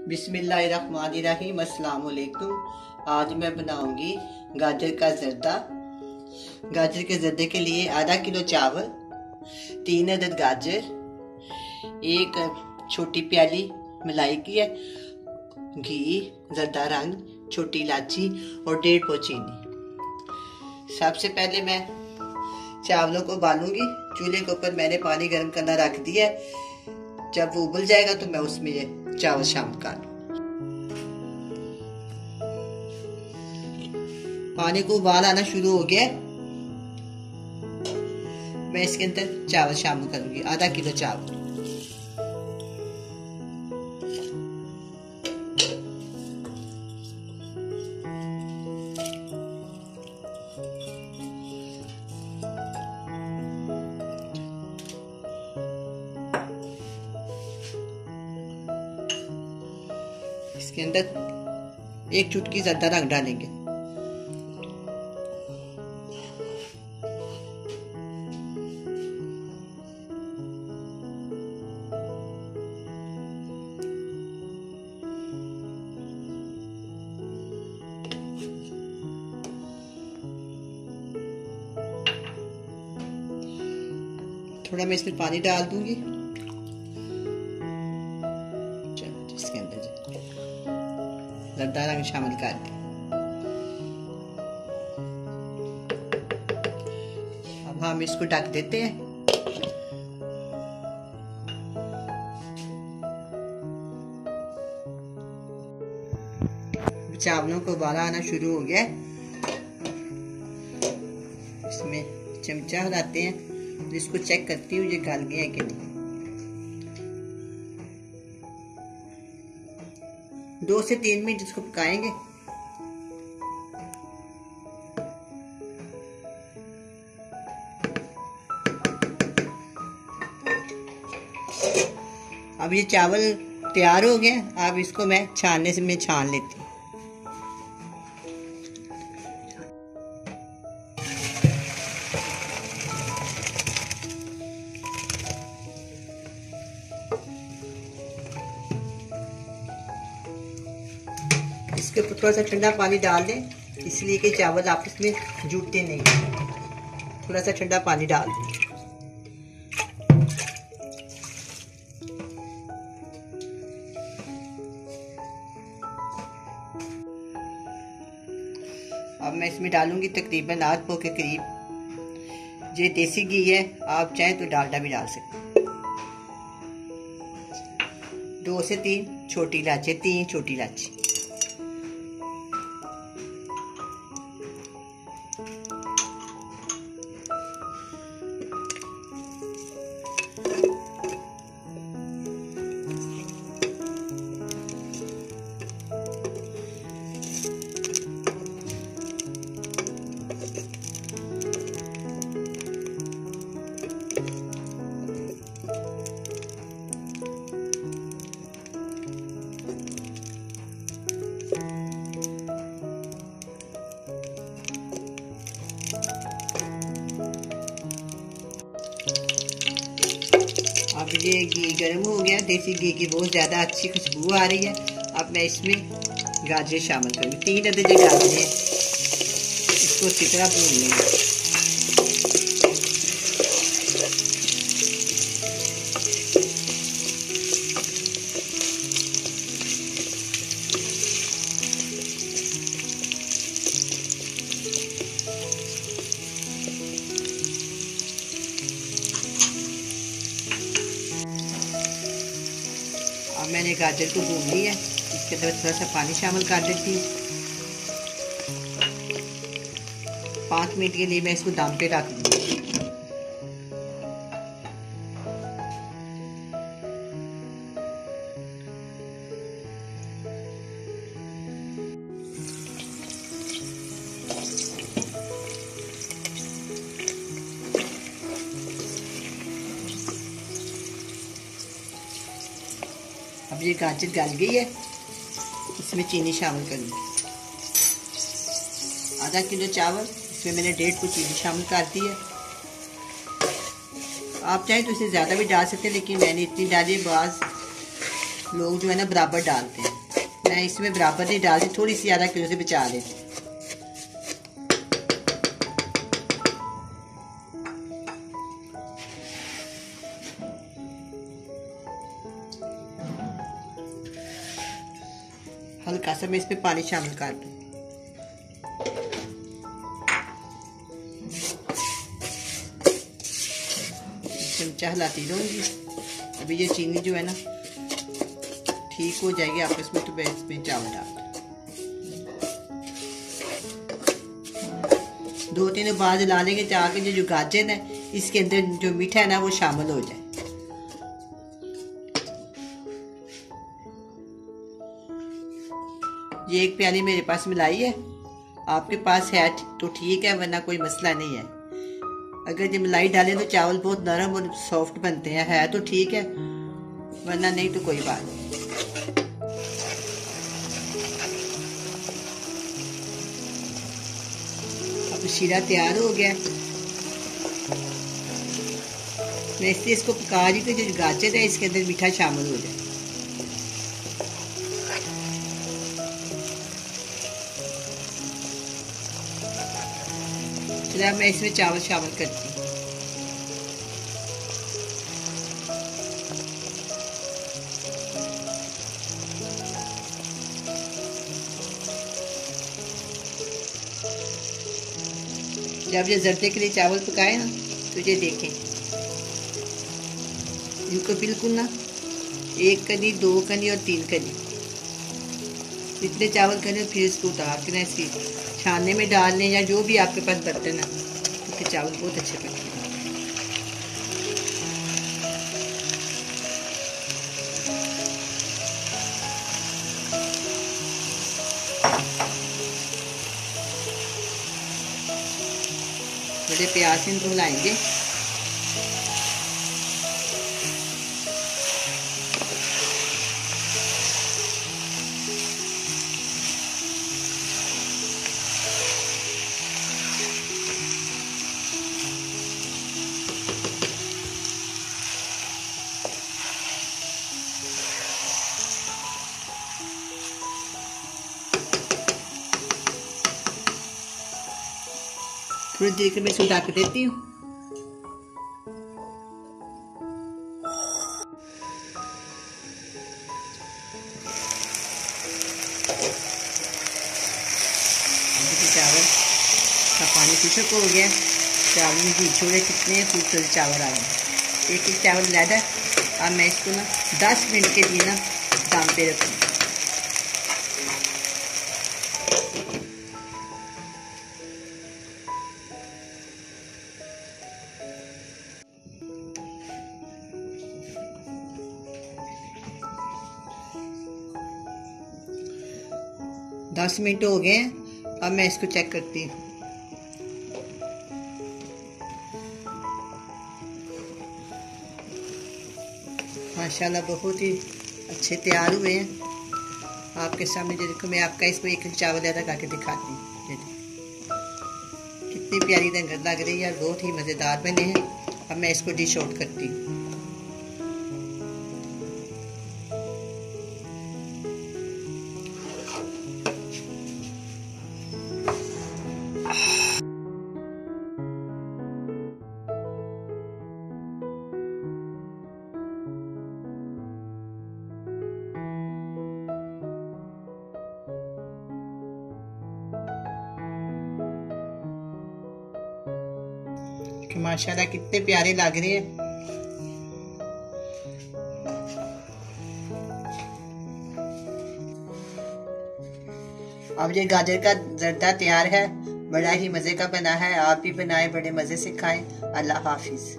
बिस्मिल्लाहिर्रहमानिर्रहीम। अस्सलाम वालेकुम। आज मैं बनाऊंगी गाजर का जर्दा। गाजर के जर्दे के लिए आधा किलो चावल, 3 अदद गाजर, एक छोटी प्याली मलाई की है, घी, जर्दा रंग, छोटी इलायची और 1.5 पौ चीनी। सबसे पहले मैं चावलों को उबालूंगी। चूल्हे के ऊपर मैंने पानी गर्म करना रख दिया है। जब वो उबल जाएगा तो मैं उसमें ये चावल शामिल कर दूं। पानी को उबाल आना शुरू हो गया। मैं इसके अंदर चावल शामिल करूंगी, आधा किलो चावल। इसके अंदर एक चुटकी जर्दा रंग डालेंगे। थोड़ा मैं इसमें पानी डाल दूंगी। इसके अंदर जर्दा रंग शामिल कर दें। अब हम इसको ढक देते हैं। चावलों को उबाला आना शुरू हो गया। इसमें चमचा डालते हैं, इसको चेक करती हूँ ये गल गया है कि नहीं। 2 से 3 मिनट इसको पकाएंगे। अब ये चावल तैयार हो गए। अब इसको मैं छानने से छान लेती हूँ। इसके ऊपर थोड़ा सा ठंडा पानी डाल दें, इसलिए कि चावल आपस में जुटते नहीं। थोड़ा सा ठंडा पानी डाल दें। अब मैं इसमें डालूंगी तकरीबन 8 पौ के करीब। ये देसी घी है, आप चाहें तो डालडा भी डाल सकते। 2 से 3 छोटी इलायची, 3 छोटी इलायची। अब ये घी गर्म हो गया। देसी घी की बहुत ज़्यादा अच्छी खुशबू आ रही है। अब मैं इसमें गाजर शामिल करूँगी। 3 अदद गाजर हैं, इसको अच्छी तरह भून लेंगे। अब मैंने गाजर को भून लिया है। इसके अंदर थोड़ा सा पानी शामिल कर देती हूँ। 5 मिनट के लिए मैं इसको दम पे रख दूँगी। अब ये गाजर गल गई है, इसमें चीनी शामिल करूँगी। आधा किलो चावल, इसमें मैंने 1.5 पौ चीनी शामिल कर दी है। आप चाहें तो इसे ज़्यादा भी डाल सकते हैं, लेकिन मैंने इतनी डाली है। बाज़ लोग जो है ना बराबर डालते हैं, मैं इसमें बराबर नहीं डालती, थोड़ी सी आधा किलो से बचा लेती। हल्का सा मैं इसमें पानी शामिल कर दूँ। चमचा हिलाती रहूँगी। अभी ये चीनी जो है ना ठीक हो जाएगी आपस में, तो मैं इसमें चावल डाल दूँ। 2-3 बार ला लेंगे ताकि जो गाजर है इसके अंदर जो मीठा है ना वो शामिल हो जाए। ये 1 प्याली मेरे पास मलाई है, आपके पास है तो ठीक है, वरना कोई मसला नहीं है। अगर जब मलाई डालें तो चावल बहुत नरम और सॉफ्ट बनते हैं, है तो ठीक है, वरना नहीं तो कोई बात नहीं। अब शीरा तैयार हो गया। मैं इसलिए इसको पका रही हूँ कि जो गाजर है इसके अंदर मीठा शामिल हो जाए। चलिए मैं इसमें चावल शामिल करती हूँ। जब ये जर्दे के लिए चावल पकाए ना तो ये देखें, इनको बिल्कुल ना 1 कली 2 कली और 3 कली इतने चावल करें, फिर इसको उतार के ना इसकी छानने में डाल लें या जो भी आपके पास बर्तन है, उसके चावल बहुत अच्छे बनते हैं। बड़े प्यार से इनको हिलाएंगे। थोड़ी देर के मैं इसको ढक देती हूँ। चावल का पानी खुशक हो गया, चावल में घी छोड़े कितने खूबसूरत चावल आ गए। एक चावल लैदा। अब मैं इसको ना 10 मिनट के लिए ना दम पे रखूँ। दस मिनट हो गए। अब मैं इसको चेक करती हूँ। माशाल्लाह बहुत ही अच्छे तैयार हुए हैं। आपके सामने जो देखो, मैं आपका इसको एक चावल ज़्यादा करके दिखाती हूँ। कितनी प्यारी रंगत लग रही है, बहुत ही मज़ेदार बने हैं। अब मैं इसको डिश आउट करती हूँ। कि माशाल्लाह कितने प्यारे लग रहे हैं। अब ये गाजर का जर्दा तैयार है, बड़ा ही मजे का बना है। आप भी बनाएं, बड़े मजे से खाएं। अल्लाह हाफिज।